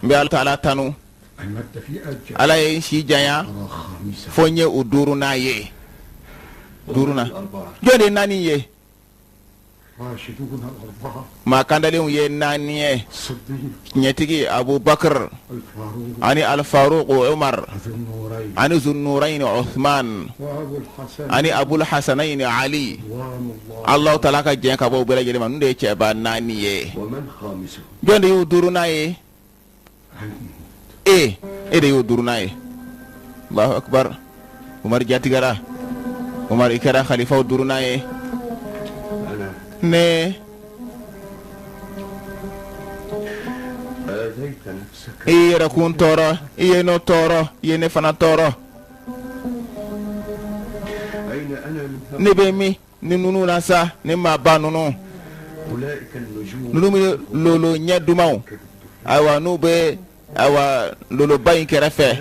mbe Allah ta'ala tanu ala ye si janya fonye o duruna ye duruna jode nani ye ma kandale ye nani ye nyetigi Abu Bakr ani al-Faruq Umar ani Zunnurayn Uthman ani Abul Hasanayn Ali Allah ta'ala ka jeng ka bo bela jeli man nde cheba nani ye jode yo duruna ye de yo duruna ye Allahu akbar Umar jatigara Umar ikara khalifa duruna ye ne iyera kun toro iye no toro iye ne fana toro ne be mi ni nunu na sa ni ma ba nunu nunu mi lolo nyadumaw awa nu be awa lolo bayin kerefe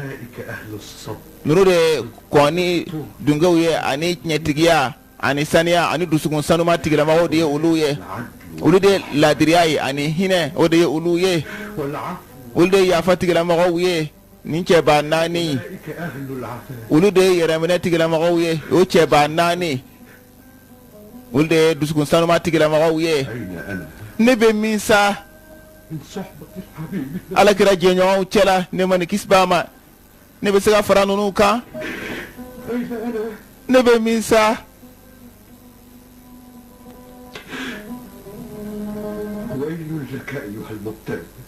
nunu de koni dungaw ye ani nyetigiya ani saniya ani dusukun sanuma tigila ma ode uluye ulude ladriyayi ani hine ode uluye ulude ya fatigila ma owye ninche ba nani ulude yeremene tigila ma owye o cheba nani ulude dusukun sanuma tigila ma owye nebe minsa ala kira jenyo chela ne mani kisbama nebe sega faranunu ka nebe minsa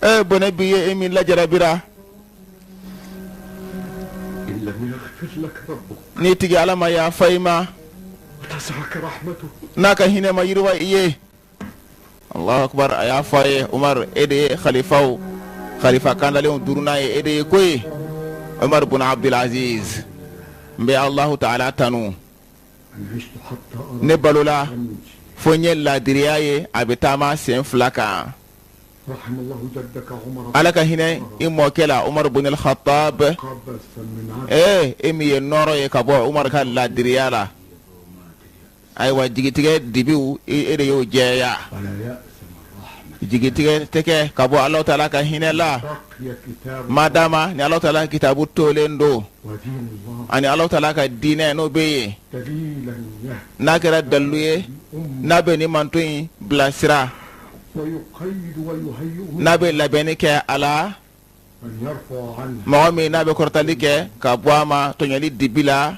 بنبي من لجربرا إن لم يغفر لك ربك نيتي على ما يا فايما وتسعك رحمته ناك هنا ما يروى إيه الله أكبر يا فاي عمر إدي خليفة كان لهم دورنا إدي كوي عمر بن عبد العزيز بي الله تعالى تنو نبلولا فني لا درياي أبتاما سينفلاكا رحم الله جدك عمر على كهنا إموكلا عمر بن الخطاب إمي النور يكبو عمر كان لا دريالا أيوة جيتك دبيو إيريو جايا جيتك تك كبو الله تعالى كهنا لا ما دام ني الله تعالى كتابو تولندو أني الله تعالى كدين نوبي ناكرا دلوي نابني مانتوي بلاسرا nabe labeni ke ala mawami nabe kortali ke kabwama tonyali dibila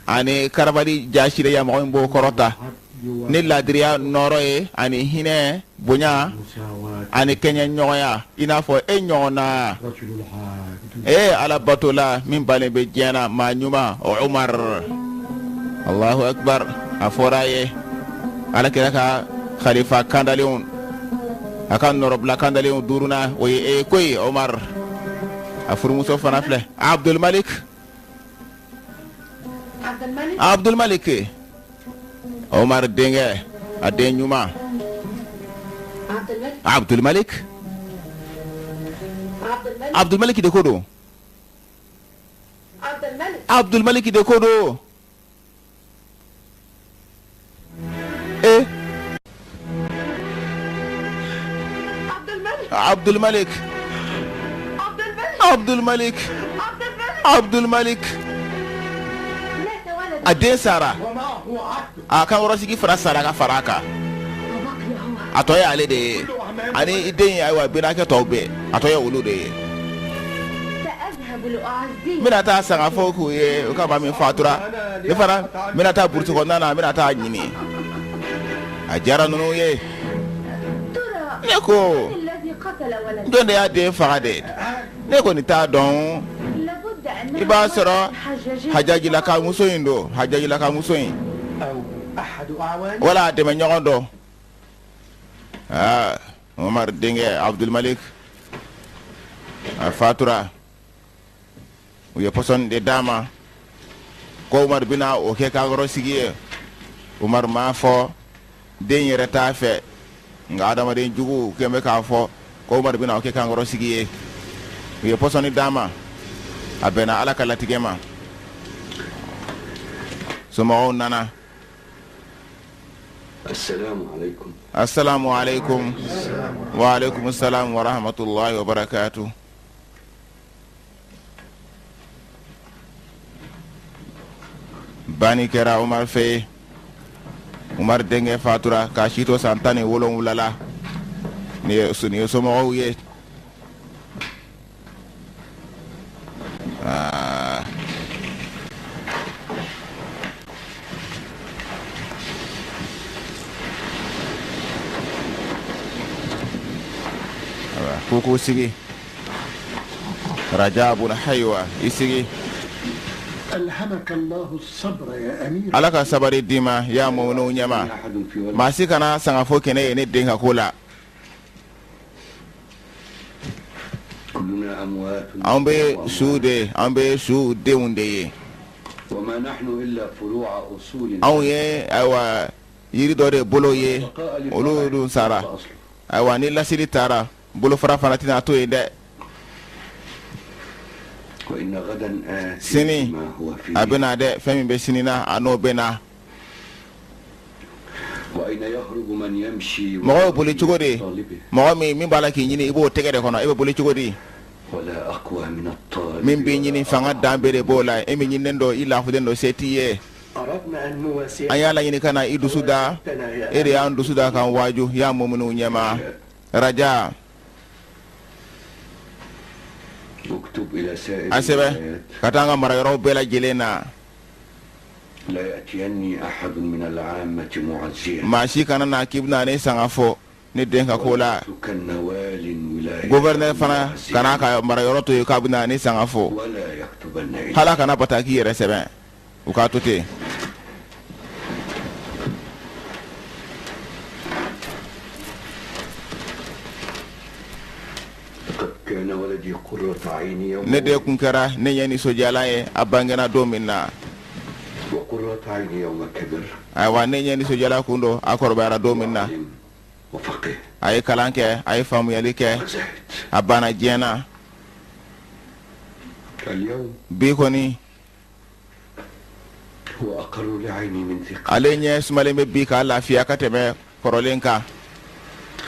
ani karabali jashire ya mawami bo korota ni ladriya noroye ani hine bunya ani kenya nyoya inafo nyona ala batula min bale be jena manyuma Umar Allahu akbar aforaye ala kiraka خليفة كانداليون أكان نوربلا كانداليون دورنا وي كوي عمر أفرموسو فنافله عبد الملك عمر دينغ أدين يوما عبد الملك دكودو عبد الملك دكودو عبد الملك أدين سارة أكان ورسيكي فراسارة كفراكا أتويا علي دي أني إدين أيوة بناك توبي أتويا ولو دي من أتا سنغفوكو وكما من فاتورة لفرا من أتا برتقونانا من أتا نيني أجارة نونو نيكو don de ya de farade ne ko ni ta don iba soro hajaji la ka muso indo hajaji la ka muso in wala de me nyondo Omar Dengue Abdul Malik Fatura uye poson de dama ko Omar bina o ke ka goro sigie Omar ma fo denyere ta fe nga adama den jugu kembe ka fo ko Omar bina o ke ka goro sigie uye poson dama abena ala kala tigema suma o nana assalamu alaikum wa alaikum assalam wa rahmatullahi wa barakatuh. Bani kera Umar fe Umar denge fatura ka shito santane wolon wulala ni suni somo ye kuku sigi Rajabun haywa isigi ألهمك الله الصبر يا أمير. alaka sabari dima ya mono nyama masikana sanga fokene ne denga kola كلنا أموات ambe sude unde وما نحن إلا فروع أصول ye awa yiri dore bolo ye olu sara awa ni lasili tara bolo fara fanatina to inde وإن غدا sini ما هو فيه abena de femi be sinina ano bena وأين يهرب من يمشي mo boli chugodi طالبه mo mi bala ki nyini ibo tegede kono ibo boli chugodi ولا أقوى من الطالب min bi nyini fanga dambere bola emi nyinen do ila fuden do setiye أردنا أن نواسي ayala nyini kana idusuda ere an dusuda kan waju ya momunu nyama raja اكتب إلى سائر asebe الولايات katanga marayoro bela jelena لا يأتيني أحد من العامة معزيا mashi kana na kibna ne sangafo ni denka kola كالنوال ولاية gouverneur fana kana ka marayoro to kabna ne sangafo ولا يكتبن إلي hala kana pataki yere sebe ukatote قد كان ولدي قرة عيني يوم ne de kunkara ne yani sojala ye abangena domina وقرة عيني يوم كبر aywa ne yani sojala kundo akorbara domina عالم وفقه ay kalanke ay famu yalike وزهد abana jena اليوم bikoni هو أقر لعيني من ثقة ale nye sumale me bika lafiya kateme korolenka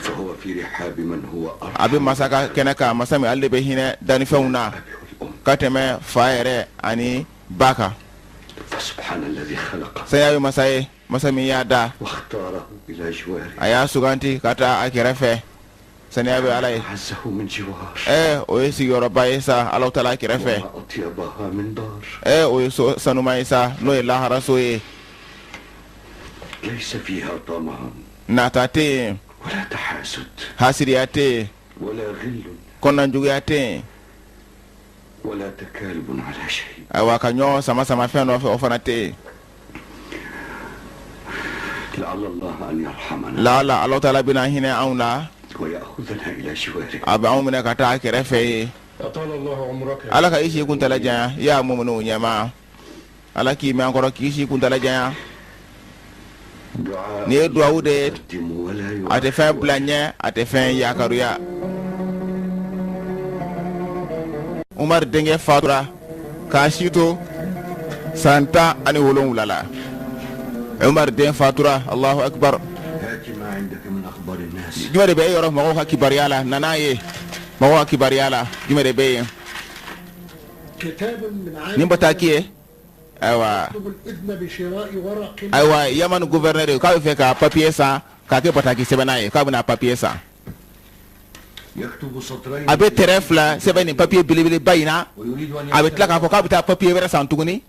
فهو في رحاب من هو abi أرحم masaka keneka masami alle be hine dani feuna والأم kateme faere ani baka فسبحان الذي خلقه sayawi masaye masami yada واختاره إلى جواره aya suganti kata akirefe sayawi alay أعزه من جوار o yesi yoroba isa alaw tala kirefe وما أطيبها من دار o yeso sanuma isa no lahara soye ليس فيها طمع natate ولا تحاسد hasiriyate ولا غل konnanjugiyate ولا تكالب على شيء aywa ka nyo sama sama feno fe ofanate لعل الله أن يرحمنا la alaw tala bina hine auna ويأخذنا إلى جواره abe amune kata kirefe أطال الله عمرك يا ala ka ishi kuntala jaya ya mumunu nyama ala ki me ankoro ki ishi kuntala jaya دعاء ni duawude يقدم ولا ate fin blanye ate fin yakaruya Umar denge fatura ka shito santa ani wolon wulala Umar den fatura Allahu akbar هات ما عندك من أخبار الناس jumade be yoro mago ka kibariyala nanaye mago ka kibariyala jumade be كتاب من عام nimba takiye aywa يطلب الإذن بشراء ورق aywa yaman gouverneur ka fe ka papier sa ka ke pataki sebenaye ka bina papier sa يكتب سطرين abe terefla sebeni papier bilibili bayina ويريد أن abe tla ka fo ka bita papier wera santuguni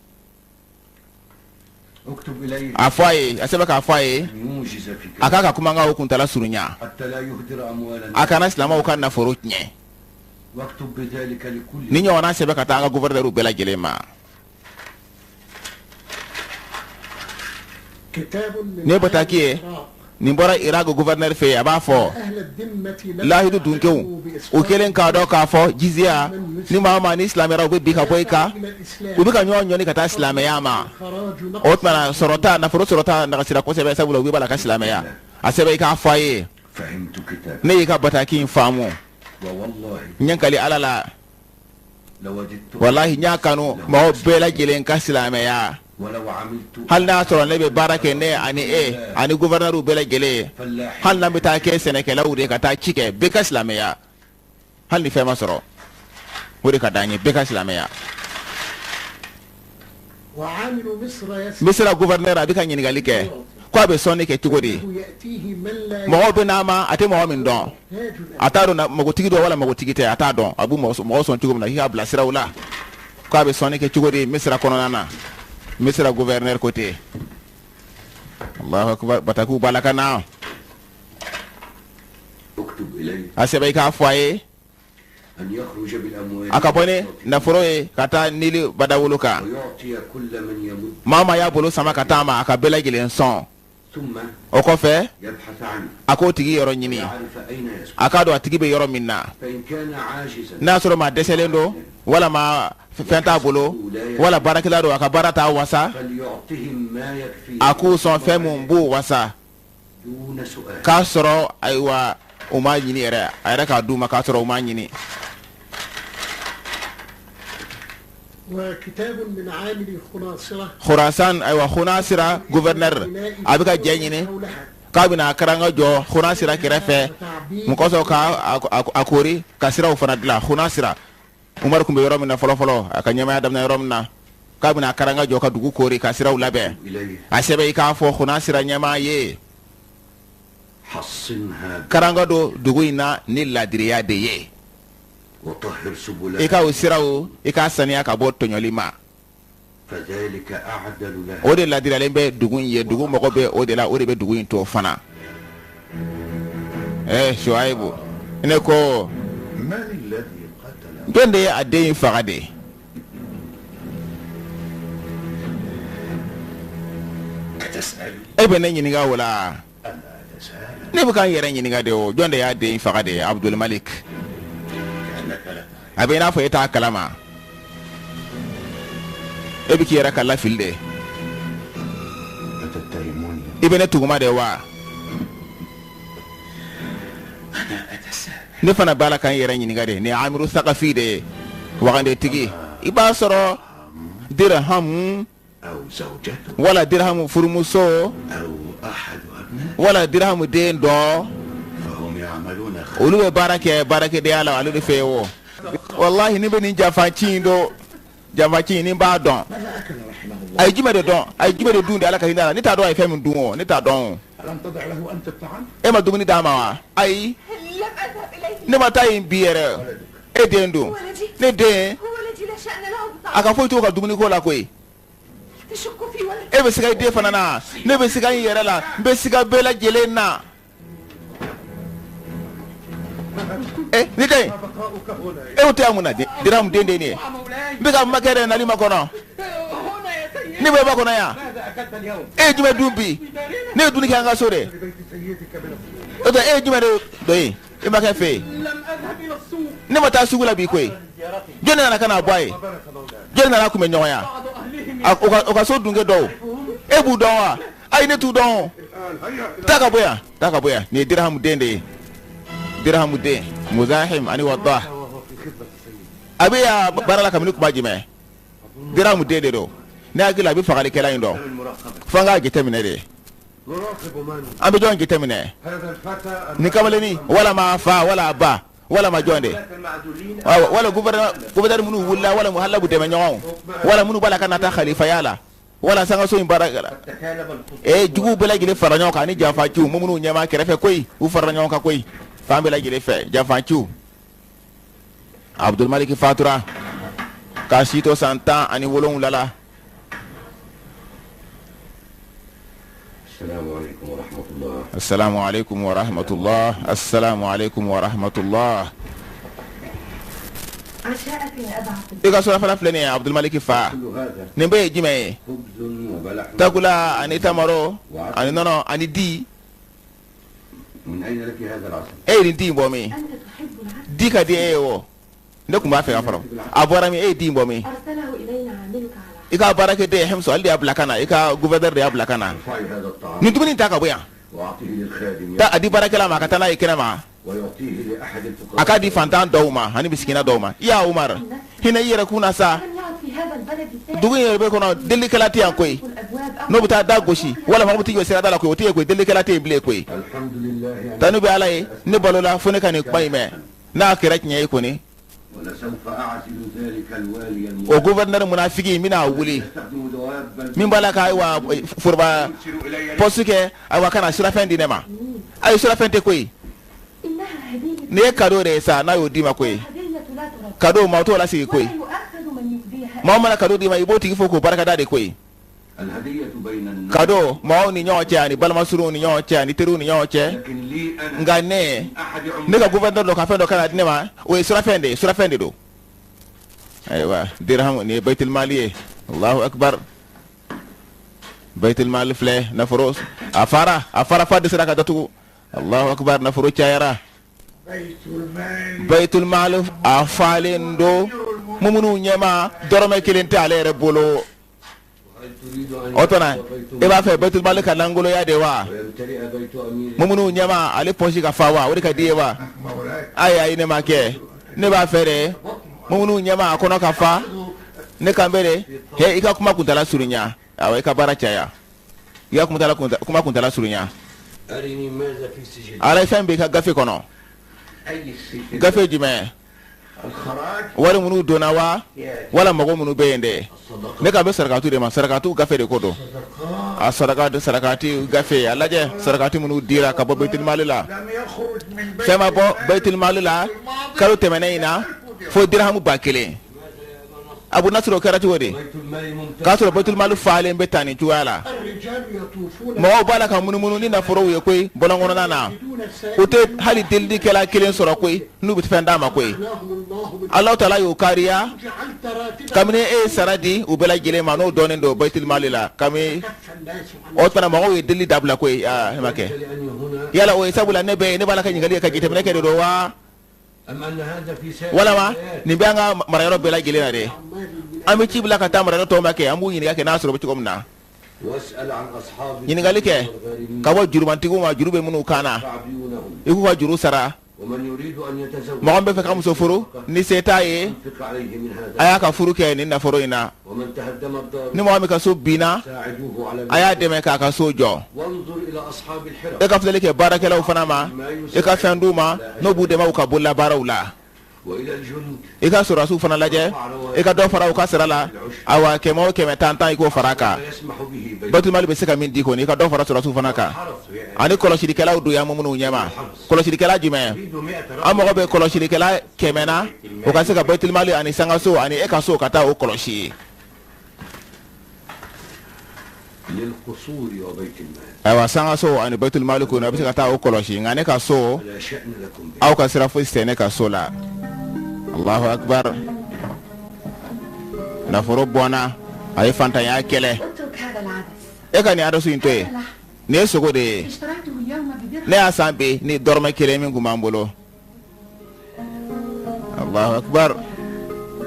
اكتب إليه afoye asebe ka afoye أن يوجز في كلام akaka kumanga okuntala surunya حتى لا يهدر أموالا akana silama ukanna foro nye واكتب بذلك لكل ni nyona sebe ka tanga gouverneur bela gelema كتاب من ne bataki ye العراق. ni bora irago gouverneur fe aba fo أهل الذمة لم lahidu dunkew يعلموا بإسقاط o kelen ka do ka fo jizya ni mama ni islamera be bika boyka إلى الإسلام. ubika nyonyo ni kata islamaya ma خراج نقص otmana sorota na foro sorota na sira ko sebe sabula ubi bala ka islamaya asebe ka faye فهمت كتاب ne ka bataki famu ووالله nyankali alala لوددت wallahi nyakano ma o bela gelen ka islamaya ولو عملت hal n'a sɔrɔ ne bɛ baara kɛ ne ani e ani gouverneur bɛɛ lajɛlen فلاحين hal n'an bɛ taa kɛ sɛnɛkɛlaw de ka taa ci kɛ bɛɛ ka silamɛya hali ni fɛn ma sɔrɔ o de ka d'an ye bɛɛ ka silamɛya. وعامل مصر يسأل misira gouverneur a bɛ ka ɲininkali kɛ ko a bɛ sɔnni kɛ cogo di يأتيه من لا mɔgɔw bɛ n'a ma a tɛ mɔgɔ min dɔn يحتاج a t'a dɔn mɔgɔtigi dɔ wala mɔgɔtigi tɛ a t'a dɔn a b'u mɔgɔ sɔn cogo min na k'i k'a bilasira o la ko a bɛ sɔnni kɛ cogo di misira kɔnɔna na misira gouverneur ko ten Allahu akbar bataku b'a la ka na اكتب إليه a sɛbɛn i k'a fɔ a ye أن يخرج بالأموال a ka bɔ ni nafolo ye ka taa nili badawolo kan ويعطي كل من يمد maa ma y'a bolo sama ka taa ma a ka bɛɛ lajɛlen sɔn ثم o kɔfɛ يبحث عنه a k'o tigi yɔrɔ ɲini ويعرف أين يسكن a k'a dɔn a tigi bɛ yɔrɔ min na فإن كان عاجزا n'a sɔrɔ maa dɛsɛlen don walama fɛn t'a bolo wala baarakɛla don a ka baara t'a wasa فليعطهم ما يكفي a k'u sɔn fɛn mun b'o wasa دون سؤال k'a sɔrɔ ayiwa u m'a ɲini yɛrɛ a yɛrɛ k'a d'u ma k'a sɔrɔ u m'a ɲini. وكتاب من عامل خناصرة Khurasan ayiwa Khunasira gouverneur a bɛ ka jɛ ɲini k'a bɛna karanga jɔ Khunasira kɛrɛfɛ mun kɔsɔn ka kori ka siraw fana dilan Khunasira Umaru tun bɛ yɔrɔ min na fɔlɔ a ka ɲɛmaya daminɛ yɔrɔ min na k'a bɛna karanga jɔ ka dugu kori ka siraw labɛn إليه a sɛbɛn i k'a fɔ Khunasira ɲɛmaa ye حصنها karanga don dugu in na ni ladiriya de ye وطهر i سبلها ka o siraw i k'a saniya ka bɔ tɔɲɔli ma فذلك أعدل لها o de ladiralen bɛ dugu in ye dugu mɔgɔ bɛ o de la o de bɛ dugu in to fana. Shuaibu ne ko من الذي قتل jɔn de ye a den in faga de أتسأل e bɛ ne ɲininka o la ألا أتساءل ne bɛ ka n yɛrɛ ɲininka de o jɔn de y'a den in faga de Abdul Malik كأنك لا a bɛ i n'a fɔ e t'a kalama e bɛ k'i yɛrɛ ka lafili de أتتهموني i bɛ ne tuguma de wa أنا أتساءل ne fana b'a la ka n yɛrɛ ɲininka de nin ye Amiru Sakafi de ye wagandetigi i b'a sɔrɔ dirhamu أو زوجته wala dirhamu furumuso أو أحد أبنائه wala dirhamu den dɔ فهم يعملون olu bɛ baara kɛ baarakɛdenya la ale de fɛ yen o wallahi ni bɛ nin janfaci in dɔn janfaci in ni b'a dɔn a ye jumɛn de dɔn a ye jumɛn de dun de ala ka hinɛ la ne t'a dɔn a ye fɛn min dun o ne t'a dɔn o ألم تضع له أنت الطعام؟ e ma dumuni d'a ma wa ayi لم أذهب إليه. ne ma taa yen bi yɛrɛ e den dun ولدي ne den هو الذي لا شأن له a بطعام. ka foyi t'o ka dumuni ko la koyi تشك في ولدي. e bɛ siga i den fana na ne bɛ siga n yɛrɛ la n bɛ siga bɛɛ lajɛlen na ni den بقاؤك هنا e y'o tɛ yan mun na diramu den de nin ye مولاي n bɛ ka makɛ yɛrɛ nali ma kɔnɔ هنا يا سيدي ne bɛ ba kɔnɔ yan ماذا أكلت اليوم؟ e ye jumɛn dun bi ne ye dumuni kɛ an ka so de بيت سيدك بنفسك o tɛ e ye jumɛn de dɔ ye e ma kɛ fɛ yen لم أذهب إلى السوق ne ma taa sugu la bi koyi jɔn de nana ka na bɔ a ye بارك مولاي jɔn de nana kunbɛ ɲɔgɔn ya بعض أهلهم o ka so dunke dɔw e b'u dɔn wa ayi ne t'u dɔn o الآن هيا إلى taa ka bɔ yan taa ka bɔ yan nin ye dirhamu den de ye dirhamu den muzahim ani waddah وهو في خدمة السيد a bɛ yan baara la kabini kuma jumɛn dirhamu den de don ne hakili la a bɛ fagalikɛla in dɔn المراقبة fo an k'a jateminɛ de نراقب من an bɛ jɔn jateminɛ هذا الفتى nin kamalennin walama fa wala ba walama jɔn de المعدولين wala gouverneur minnu wulila wala mu halabu dɛmɛ ɲɔgɔnw wala minnu b'a la ka na taa khalifaya la wala sangaso in baara la تكالب الخطوة juguw bɛɛ lajɛlen fara ɲɔgɔn kan ani janfaciw mun minnu ɲɛma kɛrɛfɛ koyi u farala ɲɔgɔn kan koyi fan bɛɛ lajɛlen fɛ janfaciw Abdul Malik fatura k'a si to san 17 la السلام عليكم ورحمة الله assalamu alaikum wa rahmatullah assalamu alaikum wa rahmatullah عشاء في أبعث. i ka surafana filɛ nin ye Abdul Malik fa كل هذا nin bɛɛ ye jumɛn ye خبز وبلح tagula ani tamaro ani nɔnɔ ani di من أين لك هذا العسل؟ e ye nin di in bɔ min أنت تحب العسل. di ka di e ye o ne tun b'a fɛ ka fɔlɔ a bɔra min e ye di in bɔ min أرسله إلينا عاملك على i ka baarakɛden ye hemso ale de y'a bila ka na i ka gouverneur de y'a bila ka na ارفعي هذا الطعام nin dumuni in ta ka bɔ yan وأعطيه للخادم taa a di baarakɛla ma a ka taa n'a ye kɛnɛ ma ويعطيه لأحد a k'a الفقراء di fantan dɔw ma ani misikina dɔw ma i y'a Umar hinɛ i yɛrɛ kun na sa لم يعد في هذا البلد dugu yɛrɛ bɛ kɔnɔ delikɛla tɛ yan koyi n'o bɛ taa da gosi walima mɔgɔ bɛ t'i jɔ sirada la koyi o tɛ yen koyi delikɛla tɛ yen bilen koyi alhamdulillah tanu bɛ ala ye ne balola fo ne ka nin kuma in mɛn n'a kɛra tiɲɛ ye kɔni ولسوف أعزل ذلك الوالي o gouverneur munafiki n bɛna wuli يستخدم دوابا min b'a la ka ayiwa foroba poste kɛ ayiwa kana surafɛn di ne ma ayi surafɛn tɛ koyi إنها هدية nin ye cadeau de ye sa n'a y'o d'i ma koyi هدية لا ترد cadeau maa o t'o lasigi ولا koyi يؤخذ من يهديها maa o mana cadeau d'i ma i b'o tigi fo k'o barikada de koyi الهدية بين الناس cadeau maaw ni ɲɔgɔn cɛ ani balimasurunw ni ɲɔgɔn cɛ ani teriw ni ɲɔgɔn cɛ لكن لي أنا nka ne أحد ne ka gouverneur dɔ ka fɛn dɔ kana di ne ma o ye surafɛn de ye surafɛn de don ayiwa dirham nin ye baitul mali ye allahu akbar baitul mali filɛ nafolo a fara fa dɛsɛra ka datugu allahu akbar nafolo cayara baitul mali a falen do mumunu ɲɛma dɔrɔmɛ kelen tɛ ale yɛrɛ bolo o tɔna e b'a fɛ baitul mali ka langoloya de wa ويمتلئ بيت أمير mumunu ɲɛma ale pɔsi ka fa wa o de ka di ye wa ayi ne ma kɛ ne b'a fɛ de mumunu ɲɛma a kɔnɔ ka fa ne kan bɛ de he i ka kuma kuntala surunya awɔ i ka baara caya i ka kuma kuntala surunya أرني ماذا في سجل ala ye fɛn b'i ka gafe kɔnɔ أي سجل gafe jumɛn الخراج wari minnu donna wa wala mɔgɔ minnu bɛ yen dɛ ne kan bɛ sarakatu de ma sarakatu gafe de ko don a sarakati gafe a lajɛ sarakati minnu dira ka bɔ baitul mali la لم يخرج من بيت fɛn ma bɔ baitul mali la kalo tɛmɛnen in na fo dirhamu 1000 abu nasiro kɛra cogo di بيت المال ممتلئ k'a sɔrɔ baitul mali falen bɛ ta nin cogoya la الرجال يطوفون mɔgɔw b'a la ka munumunu ni nafolow ye koyi bɔlɔnkɔnɔna na دون u السائل tɛ hali delikɛla kelen sɔrɔ koyi n'u bɛ fɛn d'a ma koyi لهم الله من alahu taala y'o kariya جعلت راتبا kabini e ye sara di u bɛɛ lajɛlen ma n'o dɔnnen don baitul mali la kabini كف الناس عن o tɛna mɔgɔw ye deli dabila koyi ne ma kɛ لأني هنا yala o ye sabula ne bɛ yen ne b'a la ka ɲininkali kɛ ka jateminɛ kɛ de don wa أم أن هذا في سائر walama الحياة؟ nin bɛ an ka marayɔrɔ bɛɛ lajɛlen na de an bɛ ci bila ka taa marayɔrɔ tɔw ma kɛ an b'u ɲininka kɛ n'a sɔrɔ bɛ cogo min na واسأل عن أصحاب ɲininkali kɛ الغارمين ka bɔ jurumantigiw ma juru bɛ minnu kan na فاعبدونهم i k'u ka juru sara ومن يريد أن يتزوج mɔgɔ min bɛ fɛ ka muso furu ni se t'a ye أنفق عليه من a هذا y'a ka furu kɛ nin nafolo in na ومن تهدم الدار ni mɔgɔ min ka so binna ساعدوه على a y'a dɛmɛ k'a ka so jɔ وانظر إلى أصحاب الحرف e ka filɛli kɛ baarakɛlaw fana ma e ka fɛn d'u ma n'o b'u dɛmɛ u ka bolola baaraw la وإلى الجند i ka sɔrɔdasiw fana lajɛ i ka dɔ fara u ka sara la awa 100 o 100 tan i k'o fara a kan ما يسمح به بيت baitul mali bɛ se ka min di kɔni i ka dɔ fara sɔrɔdasiw fana kan الحرف يعني ani kɔlɔsilikɛlaw don yan minnu ɲɛma kɔlɔsilikɛla jumɛn يريد 100 an mago bɛ kɔlɔsilikɛla 100 na o ka se ka baitul mali ani sangaso ani e ka so ka taa o kɔlɔsi للقصور وبيت المال ayiwa sangaso ani baitul mali ko a bɛ se ka taa o kɔlɔsi nka ne ka so لا شأن لكم به aw ka sira foyi tɛ ne ka so la allahu akbar nafolo bɔnna a ye fantanya kɛlɛ اترك هذا العبث e ka nin adaso in to yen لحم nin ye sogo de ye اشتريته اليوم بدرهم ne y'a san bi ni dɔrɔmɛ kelen min kun b'an bolo allahu akbar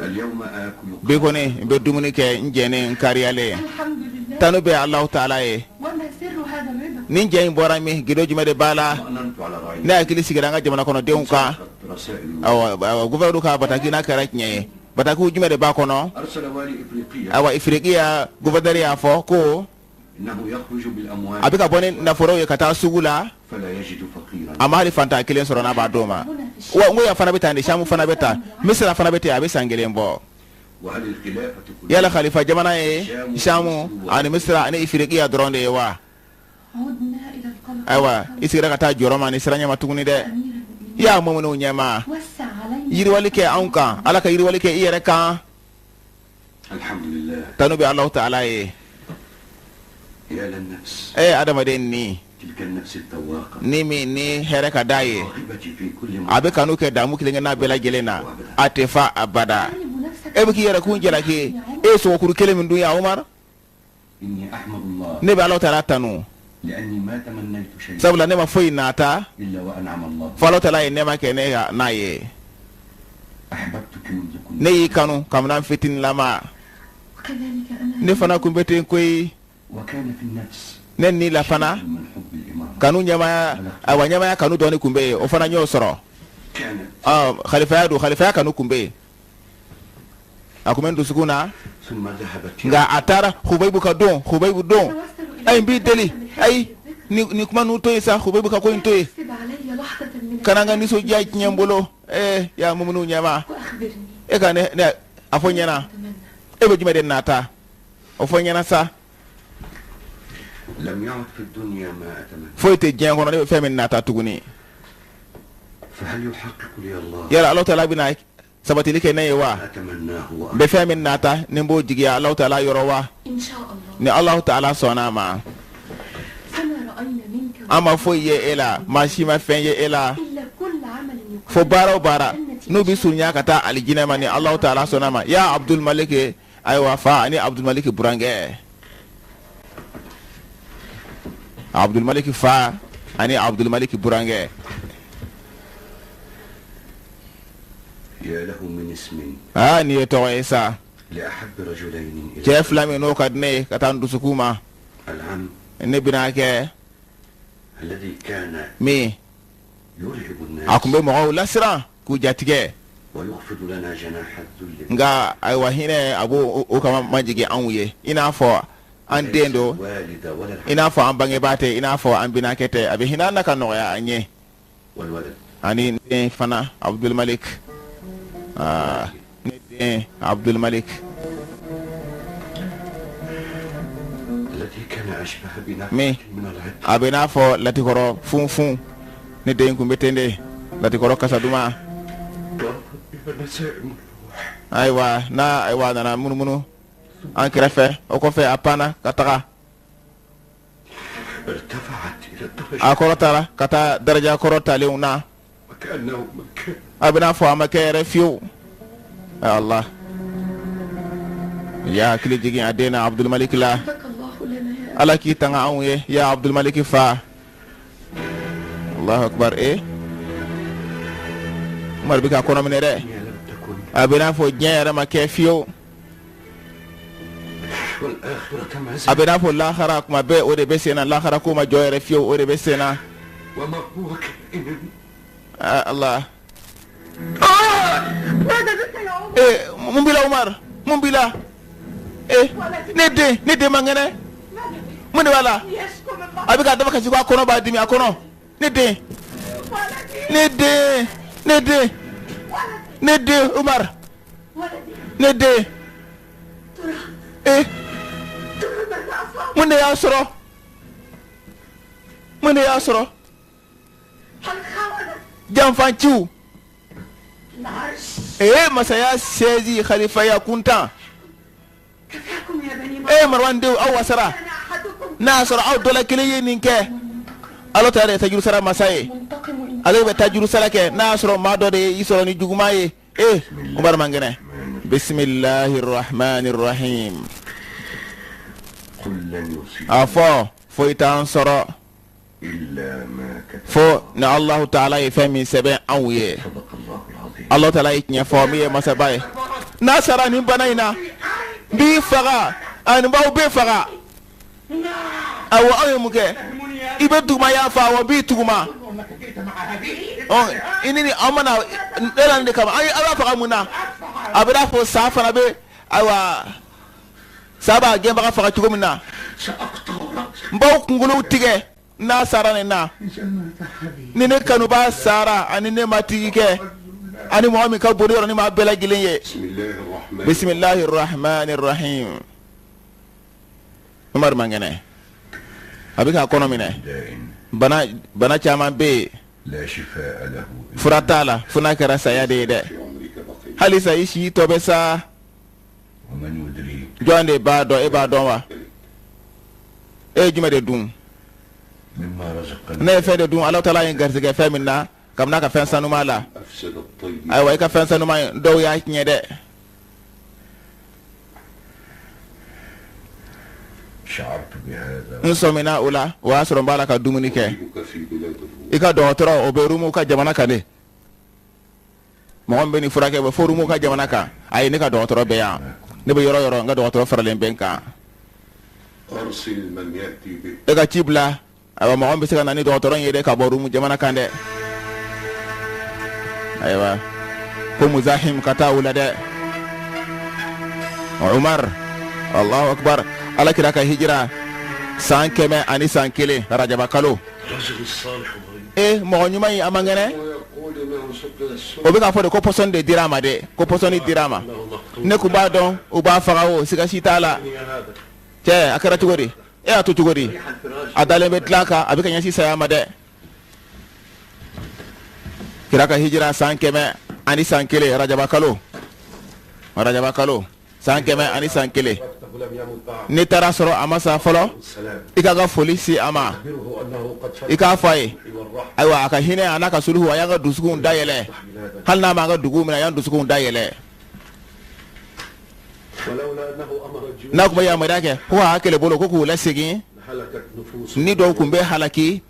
اليوم آكل bi kɔni n bɛ dumuni kɛ n jɛnen n kariyalen الحمد لله tanu bɛ alahu taala ye وما سر هذا الربا nin jɛ in bɔra min gido jumɛn de b'a la طمأننت على رأيي ne hakili sigira an ka jamana kɔnɔdenw kan رسائل awa gouvernement ka bataki n'a kɛra tiɲɛ ye batakiw jumɛn de b'a kɔnɔ أرسل والي إفريقيا awa ifirikiya gouverneur y'a fɔ ko إنه يخرج بالأموال a bɛ ka bɔ ni nafolow ye ka taa sugu la فلا يجد فقيرا a ma hali fantan kelen sɔrɔ n'a b'a d'o ma wa n ko yan fana bɛ tan de samu fana bɛ ta misira fana bɛ ten a bɛ san kelen bɔ وهل الخلافة كلها yala khalifa jamana ye samu ani misira ani ifirikiya dɔrɔn de ye wa عدنا إلى القلق ayiwa i sigira ka taa jɔyɔrɔ ma ni sira ɲɛma tuguni dɛ أمير المؤمنين i y'a mɔmɔnɛw ɲɛma وسع علينا yiriwali kɛ anw kan ala ka yiriwali kɛ i yɛrɛ kan الحمد لله tanu bɛ alahu taala ye يا للنفس adamaden ni تلك النفس التواقة ni min ni hɛrɛ ka d'a ye الراغبة في كل a bɛ kanu kɛ damu kelen kɛ n'a bɛɛ lajɛlen na a tɛ fa abada تعلم نفسك e bɛ k'i yɛrɛ kun jalaki e ye sogokuru kelen min dun ya umar إني أحمد الله ne bɛ alahu taala tanu لأني ما تمنيت شيئا sabula ne ma foyi nata إلا وأنعم الله fɔ alahu taala ye nɛɛma kɛ ne ka n'a ye أحببتك منذ كنت ne y'i kanu kabini an fitininlama وكذلك أنا ne fana kun bɛ ten koyi وكان في النفس ne ni la fana من حب الإمارة kanu ɲɛmaya ayiwa ɲɛmaya kanu dɔɔni kun bɛ yen o fana n y'o sɔrɔ كانت khalifaya don khalifaya kanu kun bɛ yen akumen dusukuna ثم ذهبت nga atara Khubaybu ka don Khubaybu don ay mbi deli ay ni kuma nu toy sa Khubaybu ka ko toy اكتب علي لحظة من kana nga ni so jaay nyambolo ya mumunu nyama وأخبرني ka ne afonyana أتمنى be juma den nata afonyana sa لم يعد في الدنيا ما أتمنى foyte jeng kono de femin nata tuguni فهل يحقق لي الله yala Allah taala bina sabati like ne wa ما أتمناه be femin nata nimbo jigiya Allah taala yorowa إن شاء الله. ni Allah taala sona ma فما رأينا منك ama foye ela mashima fenye ela إلا كل عمل fo يقدم bara o bara الجنة no bi sunya kata aljina mani Allah taala sona ma ya Abdul Malik aywa fa ani Abdul Malik burange Abdul Malik fa ani Abdul Malik burange يا له من اسم ni to isa لأحب رجلين إلى chef lami no kadne kata ndusukuma العم ne binake الذي كان mi يرهب الناس akumbe mo lasra ku jatige ويخفض لنا جناح الذل nga aywa hine abu o kama majige anwuye ina fo an dendo والد ولا الحق ina fo an bange bate ina fo an binakete abi hina naka no ya anye والولد ani ne fana Abdul Malik ne Abdul Malik التي كان أشبه بنفسه مي. من العطر abina fo latikoro funfun ne den kumbetende latikoro kasaduma بها نسائم الروح aywa na aywa na munu an krefe o ko fe apana kataka ارتفعت إلى الدرجة akorotara kata daraja korota leuna وكأنه مكان abina fo amakere fiu Allah ya kili jigi adena Abdul Malik la بارك الله لنا يا ala ki tanga anwe ya Abdul Malik fa Allahu akbar mar bika kono minere الدنيا لم تكن abina fo nyere ma ke fiu والآخرة ما زالت abina fo l'akhara kuma be o de be sena l'akhara kuma joyere fiu o de be sena وما هو كائن Allah ماذا بك يا عمر؟ mumbila Umar mumbila ne de mangene mun wala يشكو من بطن abika dafa kasi ko kono ba dimi akono ne de ولدي ne de Umar ولدي ne de ترى ماذا أصاب؟ mun ne ya soro هل خاونت jamfanchu العرش؟ masaya sezi khalifa ya kunta كفاكم يا بني marwan dew aw wasara كان أحدكم na soro aw dola kele ninke alo tare tajuru sara masaye منتقم إن ale be tajuru sara ke na soro ma do de isoro ni juguma ye Umar mangene bismillahir rahmanir rahim قل لن يصيب afo fo itan soro إلا ما كتب fo na Allah ta'ala ye fami sebe anwiye صدق الله العظيم Allah ta'ala ye nya fo mi ye masabaye na sara ni banaina bi faga an baw be faga awo ayo muke ibe tuguma ya fa wa bi tuguma on inini amana delan de kama ay ala faga muna abira fo safa na be awa saba gemba ka faga tugumna سأقطع رأسك mbaw kungulu tige na sara ne na جنة حبيب ni ne kanu ba sara ani ne matigi ke ani muhammed ka bori ni ma bela gilen ye بسم الله الرحمن bismillahir rahmanir rahim Umar mangene abika kono mine داء bana caman be لا شفاء له furatala funa kɛra saya de ye dɛ في عمرك بقية halisa i si tɔ bɛ sa ومن يدريك jɔn de b'a dɔn e b'a dɔn wa e ye jumɛn de dun مما رزقنا ne ye fɛn de dun Alahu taala ye garisɛgɛ fɛn min na kabini ka fɛn sanuma la أفسد الطيب ayiwa i ka fɛn sanuma in dɔw y'a tiɲɛ dɛ شعرت بهذا n sɔmina o la o y'a sɔrɔ n b'a la ka dumuni kɛ طبيبك في بلاد الروم i ka dɔgɔtɔrɔ o bɛ rumu ka jamana kan de mɔgɔ min bɛ nin furakɛ bɛ fo rumu ka jamana kan ayi ne ka dɔgɔtɔrɔ bɛ yan ne bɛ yɔrɔ yɔrɔ n ka dɔgɔtɔrɔ faralen bɛ n kan أرسل من يأتي به e ka ci bila ayiwa mɔgɔ min bɛ se ka na ni dɔgɔtɔrɔ in ye dɛ ka bɔ rumu jamana kan dɛ ayiwa ko muzahim ka taa o la dɛ Umar Allahu akbar ala kira ka hijira san kɛmɛ ani san kelen rajaba kalo رجل الصالح ضريب mɔgɔ ɲuman in a man kɛnɛ ويقول انه سكر السوء o bɛ k'a fɔ de ko pɔsɔni de dira a ma dɛ ko pɔsɔni dira a ma انه مقتول ne kun b'a dɔn u b'a faga o siga si t'a la هذا cɛ a kɛra cogo di e y'a to cogo di ريح الفراش a dalen bɛ dilan kan a bɛ ka ɲɛsin saya ma dɛ kira ka hijira san kɛmɛ ani san kelen rajaba kalo san kɛmɛ ani san kelen وقته لم يمت بعد n'i taara sɔrɔ a ma sa fɔlɔ السلام i k'a ka foli si a ma أخبره أنه قد i k'a fɔ a ye والرحمة ayiwa a ka hinɛ a n'a ka suluhu a y'an ka dusukunw dayɛlɛ بلادنا hali n'a m'an ka duguw minɛ a y'an dusukunw dayɛlɛ ولولا أنه أمر الجيوش n'a kun bɛ yamaruya kɛ ko a hakili bolo ko k'u lasegin هلكت نفوس ni dɔw kun bɛ halaki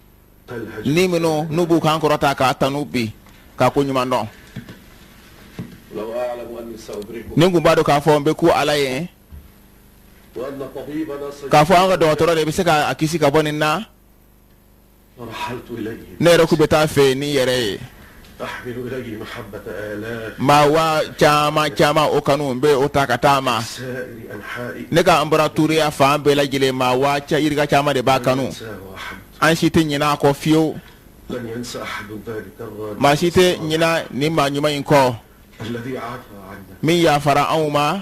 تلهج ni minnu n'u b'u kan kɔrɔta k'a tanu bi k'a ko ɲuman dɔn لو أعلم أني سأدركه ni kun b'a dɔn k'a fɔ n bɛ ku ala ye وأن طبيبنا k'a fɔ an ka dɔgɔtɔrɔ de bɛ se k'a kisi ka bɔ nin na رحلت إليه ne yɛrɛ kun bɛ taa fɛ ni yɛrɛ ye أحمل إليه محبة آلاف maa waa caman o kanu n bɛ o ta ka taa ma سائر أنحاء ne ka anbaraturiya fan bɛɛ lajɛlen maa waa yirika caman de b'a kanu ينسى أحد an si tɛ ɲinɛ a kɔ fiyewu لن ينسى أحد ذلك الرجل maa si tɛ ɲinɛ nin maa ɲuman in kɔ الذي عفى عنا min yafara anw ma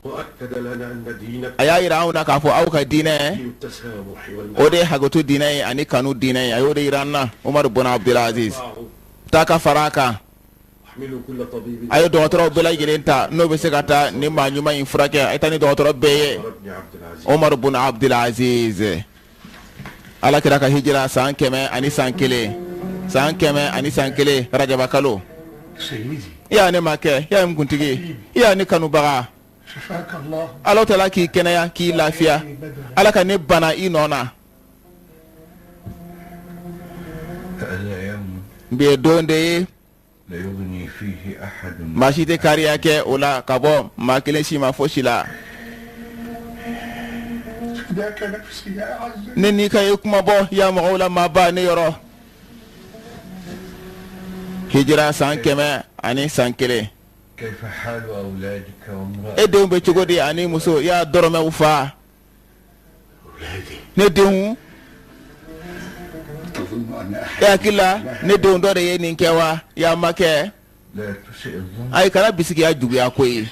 وأكد لنا أن دينك a y'a yira anw na k'a fɔ aw ka diinɛ دين التسامح o de ye hagoto diinɛ ye ani kanu diinɛ ye a y'o de yira an na umaru bɔn abdulaziz taa ka fara a kan أحمل كل طبيب a ye dɔgɔtɔrɔw bɛɛ lajɛlen ta n'o bɛ se ka taa nin maa ɲuman in furakɛ a ye taa ni dɔgɔtɔrɔ bɛɛ ye ابن عبد العزيز umaru bɔn abdulaziz ala kira ka hijira san kɛmɛ ani san kelen rajaba kalo سيدي i y'a ne ma kɛ i y'a n kuntigi i y'a ne kanubaga شفاك الله ala tala k'i kɛnɛya k'i lafiya ala ka ne bana i nɔ na هذا يوم bi ye don de ye لا يغني فيه أحد maa si tɛ kariya kɛ o la ka bɔ maa kelen si ma fosi la فداك نفسي يا عز ne n'i ka ye kuma bɔ ya mɔgɔw la maa ba ne yɔrɔ hijira san kɛmɛ ani san kelen كيف حال أولادك e وامرأتك denw bɛ cogo di ani muso i y'a dɔrɔmɛw fa أولادي ne denw أظن أن e hakili la ne denw dɔ de ye nin kɛ wa i y'a ma kɛ لا تسئ الظن ayi kana bisikiya juguya ko ye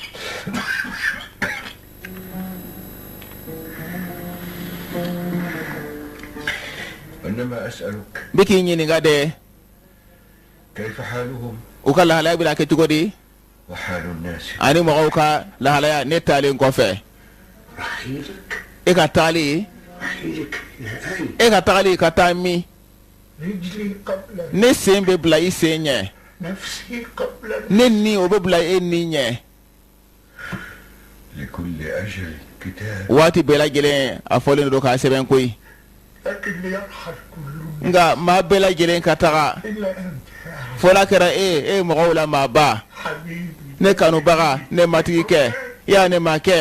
إنما أسألك n bɛ k'i ɲininka dɛ كيف حالهم u ka lahalaya bɛna kɛ cogo di وحال الناس ani mɔgɔw ka lahalaya ne taalen kɔfɛ رحيلك e ka taali رحيلك إلى أين؟ e ka tagali ka taa min رجلي قبل ne sen bɛ bila i sen ɲɛ نفسي قبل ne ni o bɛ bila e ni ɲɛ لكل أجل كتاب waati bɛɛ lajɛlen a fɔlen don k'a sɛbɛn koyi لكن ليرحل كل nka maa bɛɛ lajɛlen ka taga إلا أنت يا fɔla kɛra e ye mɔgɔw la maa ba حبيبي ne kanubaga ne matigi kɛ i y'a ne ma kɛ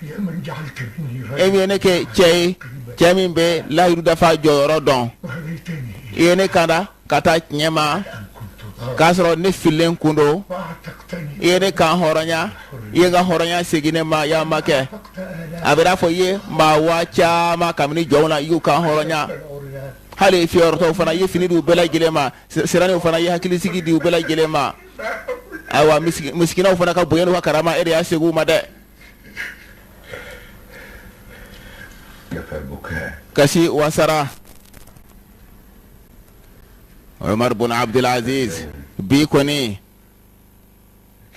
يا من جعلت مني e min ye ne kɛ cɛ ye cɛ min bɛ lahiru dafa jɔyɔrɔ dɔn وهديتني i ye ne kanda ka taa tiɲɛ ma أن كنت ضال k'a sɔrɔ ne fililen kun don وأعتقتني i ye ne kan hɔrɔnya i ye n ka hɔrɔnya segin ne ma i y'a ma kɛ أعتقت آلاف a bɛ n'a fɔ i ye maa waa caman kabini jɔnw na i y'u kan hɔrɔnya العريان hali fiyɔrɔtɔw fana i ye fini di u bɛɛ lajɛlen ma siraniw fana i ye hakilisigi di u bɛɛ lajɛlen ma ayiwa misikinaw fana ka bonya n'u ka karama e de y'a segin u ma dɛ كفى بكاء kasi wasara umar bun abdulaziz bi kɔni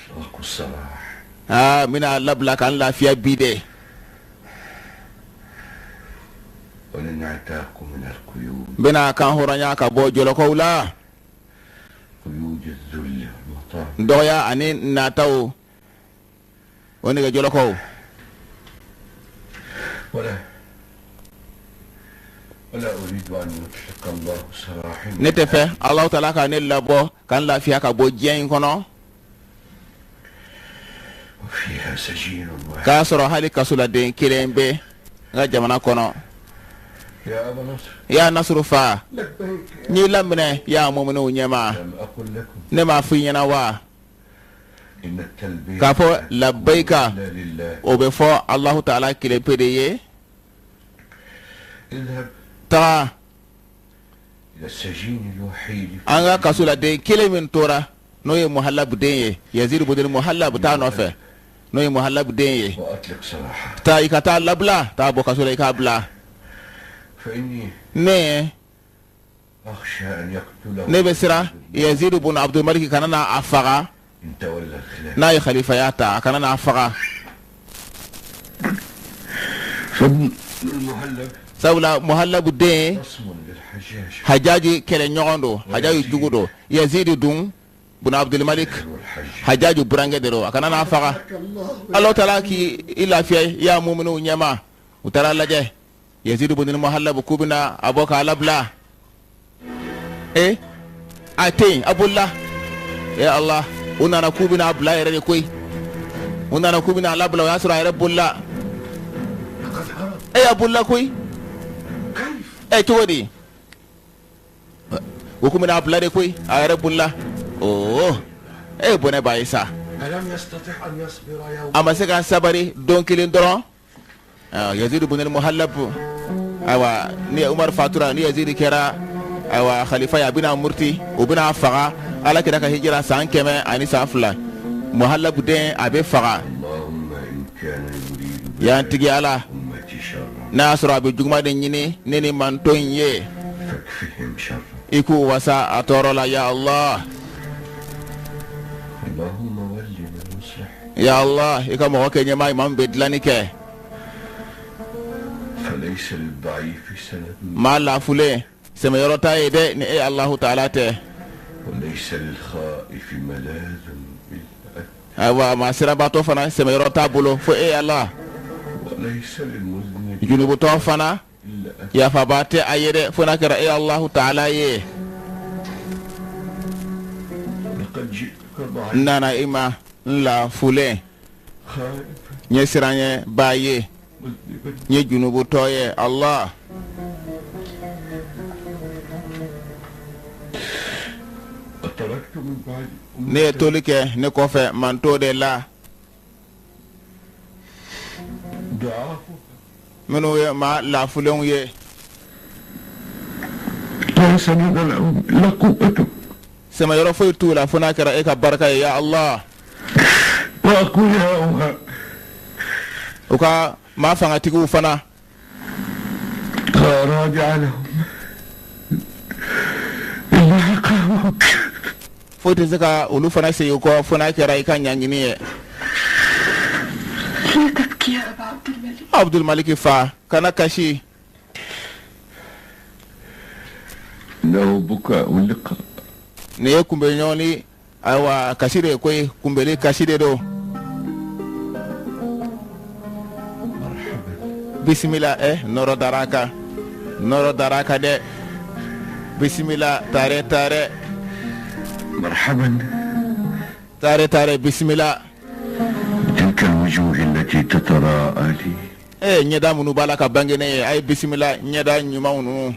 إطلاق السراح n bɛna labila k'an lafiya bi de ولنعتاق من القيود n bɛna kan hɔrɔnya ka bɔ jɔlɔkɔw la قيود الذل والمطار dɔgɔya ani nataw o nɛgɛ jɔlɔkɔw ولا أريد أن يطلق الله سراحي ne tɛ fɛ alahu taala ka ne labɔ k'an lafiya ka bɔ diɲɛ in kɔnɔ وفيها سجين واحد k'a sɔrɔ hali kasoladen kelen bɛ n ka jamana kɔnɔ يا أبا نصر ya nasuru fa لبيك n'i laminɛ ya muminiw ɲɛma لم أقل لكم ne m'a f'i ɲɛna wa إن التلبية كافو لبيك لا لله. وبفو الله تعالى كلي بدي اذهب تا إلى السجين الوحيد anga kasula de kele min tora noye muhallab de yazid budil muhallab ta no fe noye muhallab de وأطلق سراحه. ta ikata labla ta bo kasula ikabla فإني ne أخشى أن يقتله ne besira yazid ibn abdul malik kanana afaga إن تولى الخلافة. na khalifa yata kanana afaga فابن المهلب sabula muhallab de رسم للحجاج hajaji kele nyogondo hajaji jugudo yazid dun ibn abdul malik والحج. hajaji burange dero kanana afaga Allah taala ki ila fiye ya mu'minu nyama utara laje yazid ibn muhallab kubina aboka labla ate abulla ya Allah unana kubina abla yare koi unana kubina labla ya sura yare bulla لقد هرب. abulla koi كيف؟ towadi hukumina abla de koi ayare bulla oh bone bayisa ألم يستطع أن يصبر يوم؟ ama se ka sabari don kilin doron yazid ibn al-muhallab awa ni umar fatura ni yazid kera awa khalifa ya bina murti ubina faga ala kira ka hijira san keme ani safla muhallab de abe faga اللهم إن كان يريد ya tigi ala أمتي شرا na sura be jugma de nyini neni man tonye فاكفهم شرا. iku wasa atorola ya allah اللهم ول من يصلح. ya allah ikamo ke nyama imam bedlani ke فليس للضعيف سند ma la fule sema yorota ede ni allah ta'ala te وليس للخائف ملاذ بالأذى awa ma sira bato fana sema yorota bulo fo allah وليس للمذنب junubu to fana إلا أنت. ya fa bate ayede fo nakara allah ta'ala ye لقد جئتك ضعيف nana ima la fule خائفا nye siranye baye مذنبا nye junubu to ye allah أتركت من بعد ne tolike ne kofe manto de la ضعاف minu ye ma la fulen ye ليس ندلعهم إلا قوته sema yoro foy tula fo nakara e ka barka ye ya allah وأقوياؤها uka ma fanga tigu fana راجع لهم إلا عقابك fo te saka ulu fana se ko fo nakara e ka nyangini ye لا تبكي يا أبا عبد الملك. abdul malik fa kana kashi إنه بكاء اللقاء ne ye kumbe nyoni awa kashire koy kumbele kashire do bismillah noro daraka de bismillah tare مرحبا bismillah تلك الوجوه التي تتراءى لي nyeda munu bala ka bange ne ay bismillah nyeda nyumawnu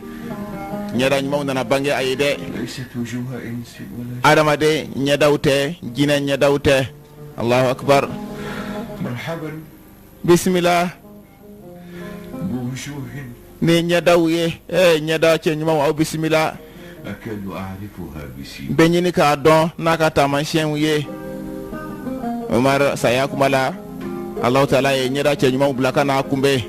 nana bange ay de ليست وجوه إنس ولا adama de nyedawte jina nyedawte allahu akbar مرحبا bismillah بوجوه ne nyedaw ye nyeda che nyumaw aw bismillah أكاد أعرفها بسيما benyini ka don naka tamashen ye umar saya kumala allah taala ye nyeda che nyumaw blaka na kumbe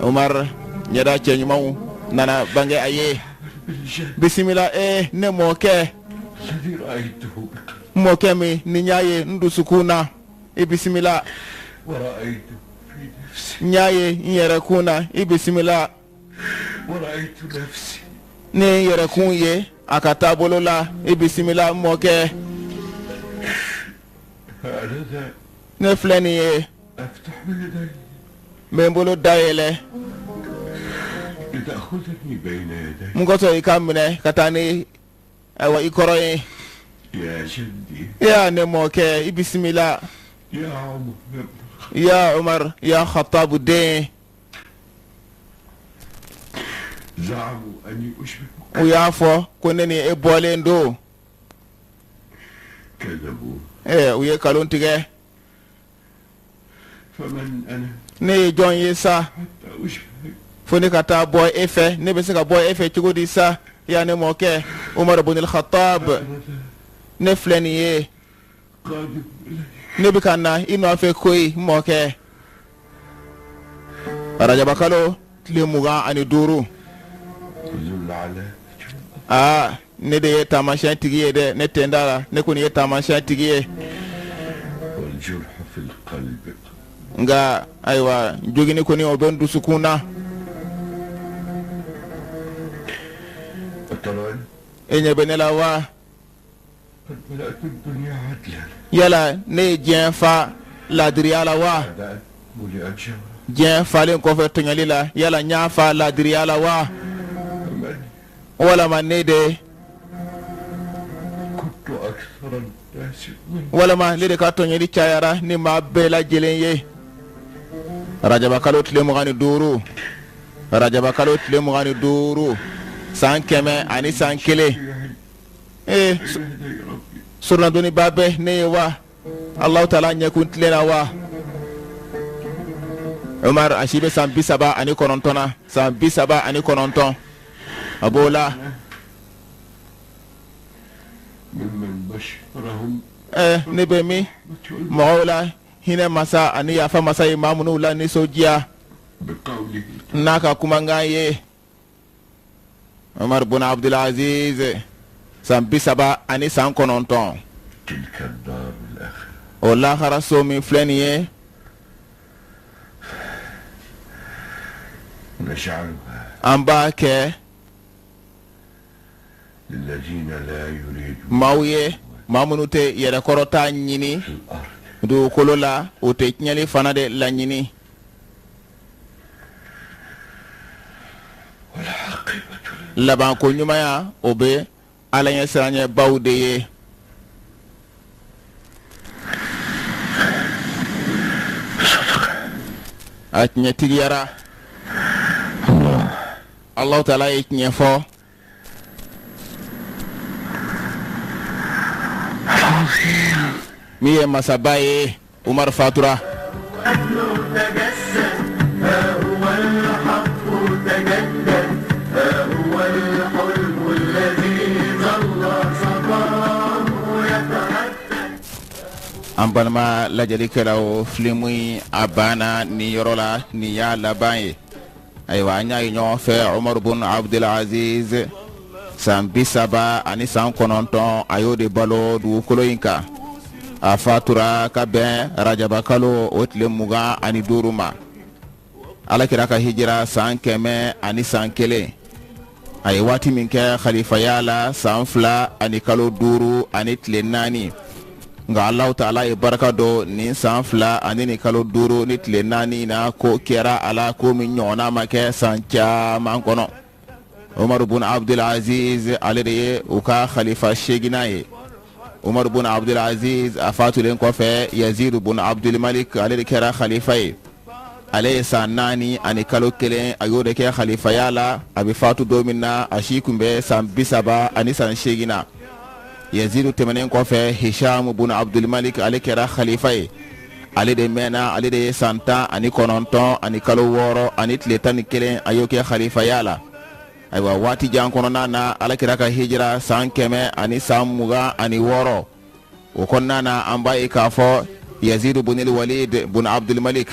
umar nyeda che nyumaw nana bange aye بالجهل bismillah ne moke الذي رأيته بك moke mi ni nyaye ndu sukuna bismillah ورأيته في نفسي nyaye nyere kuna bismillah ورأيت نفسي ne yere kun ye akata bolola bismillah moke هذا ne fleni ye أفتح بيدي me bolo dayele لتأخذني بين يدي ngoto ikamne katani awa ikoro ye يا جدي ya ne moke bismillah يا عمر ya umar ya khattab de زعموا أني أشبهك uyafo konene e bolendo كذبوا u ye kalon tigɛ فمن أنا ne ye jɔn ye sa حتى أشهد fo ne ka taa bɔ e fɛ ne bɛ se ka bɔ e fɛ cogo di sa ya ne mɔkɛ Umar ibn al-Khattab ne filɛ nin ye قادم إليه ne bɛ ka na i nɔfɛ koyi n mɔkɛ Rajaba kalo tile 25 يدل على ne de ye taamasiyɛn tigi ye dɛ ne tɛ da la ne kɔni ye taamasiyɛn tigi ye والجرح في القلب nka ayiwa jogini kɔni o bɛ n dusukun na وتراني e ɲɛ bɛ ne la wa قد ملأت الدنيا عدلا yala ne ye diɲɛ fa ladiriya la wa بعد ملئت جورا diɲɛ falen kɔfɛ tɔɲɔli la yala n y'a fa ladiriya la wa فمن walama ne de كنت أكثر الناس من walama ne de ka tɔɲɔli cayara ni maa bɛɛ lajɛlen ye Rajaba kalo tile 25 Rajaba kalo tile 25 san 100 ani san 1 يهدي ربي surunadoni ba bɛ ne ye wa Allahu taala ɲɛkun tile la wa Umar a si bɛ san 39 na san 39 a b'o la ممن بشرهم ne bɛ min والموت mɔgɔw la hinɛ masa ani yafa masa ye maa minnu la nisɔndiya بقوله n'a ka kumakan ye Umar bin Abdul Aziz san 39 تلك الدار الآخرة o lahara so min filɛ nin ye نجعلها an b'a kɛ للذين لا يريدون maaw ye maa minnu tɛ yɛrɛkɔrɔta ɲini في الأرض dugukolo la o tɛ tiɲɛli fana de laɲini والعاقبة labanko ɲumanya o bɛ ala ɲɛ siranɲɛ baw de ye a tiɲɛtigiyara Allahu taala ye tiɲɛ fɔ min ye masaba ye Umar fatura an balima lajɛlikɛlaw filimu yi a banna nin yɔrɔ la nin y'a laban ye ayiwa an y'a ye ɲɔgɔn fɛ Umar bin Abdul Aziz san 39 a y'o de balo dugukolo in kan a fatura ka bɛn Rajaba kalo o tile 25 ma Alakira ka hijira san 100 ani san 1 a ye waati min kɛ khalifaya la san 2 ani kalo 5 ani tile 4 nga Allahu taala ye baraka do nin san 2 ani ni kalo 5 ni tile 4 na ko kɛra ala ko min ɲɔgɔnna ma kɛ san caman kɔnɔ Umar bin Abdul Aziz ale de ye u ka khalifa segina ye Umar bin Abdul Aziz a fatulen kɔfɛ Yazid bin Abdul Malik ale de kɛra khalifa ye ale ye san 4 ani kalo 1 a y'o de kɛ khalifaya la a bɛ fatu don min na a si kun bɛ san 30 ani san 8 na Yazidu tɛmɛnen kɔfɛ Hisham bin Abdul Malik ale kɛra khalifa ye ale de mɛnna ale de ye san 10 ani 9 ani kalo 6 ani tile 11 a y'o kɛ khalifaya la ayiwa waati jan kɔnɔna na Alakira ka hijira san 100 ani san 20 ani 6 o kɔnɔna na an b'a ye k'a fɔ Yazid bin Walid bin Abdul Malik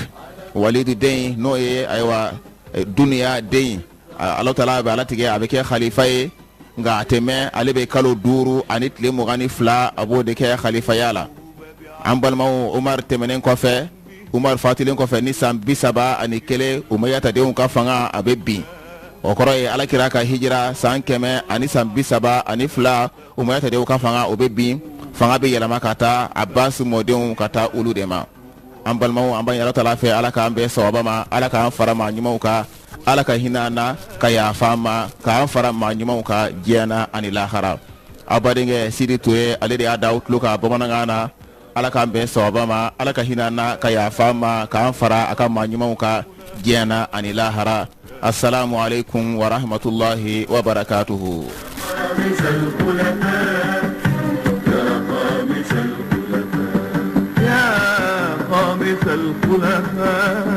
Walid den n'o ye ayiwa duniya den Allahu taala bɛ ala tigɛ a bɛ kɛ khalifa ye nga a tɛmɛ ale bɛ kalo 5 ani tile 22 a b'o de kɛ khalifaya la an balimaw Umar tɛmɛnen kɔfɛ Umar fatilen kɔfɛ ni san 31 Umayyata denw ka fanga a bɛ bin o kɔrɔ ye Alakira ka hijira san 100 ani san 32 Umayyata denw ka fanga o bɛ bin fanga bɛ yɛlɛma ka taa Abbas mɔdenw ka taa olu de ma an balimaw an b'a ɲini Ala taala fɛ Ala k'an bɛn sababa ma Ala k'an fara maa ɲumanw kan Ala ka hinɛ an na ka yafa an ma k'an fara maa ɲumanw kan diɲɛ na ani lahara aw badenkɛ Sidi Ture ale de y'a da aw tulo kan bamanankan na Ala k'an bɛn sababa ma Ala ka hinɛ an na ka yafa an ma k'an fara a ka maa ɲumanw kan diɲɛ na ani lahara assalamu alaikum wa rahmatullahi wa barakatuhu الخلفاء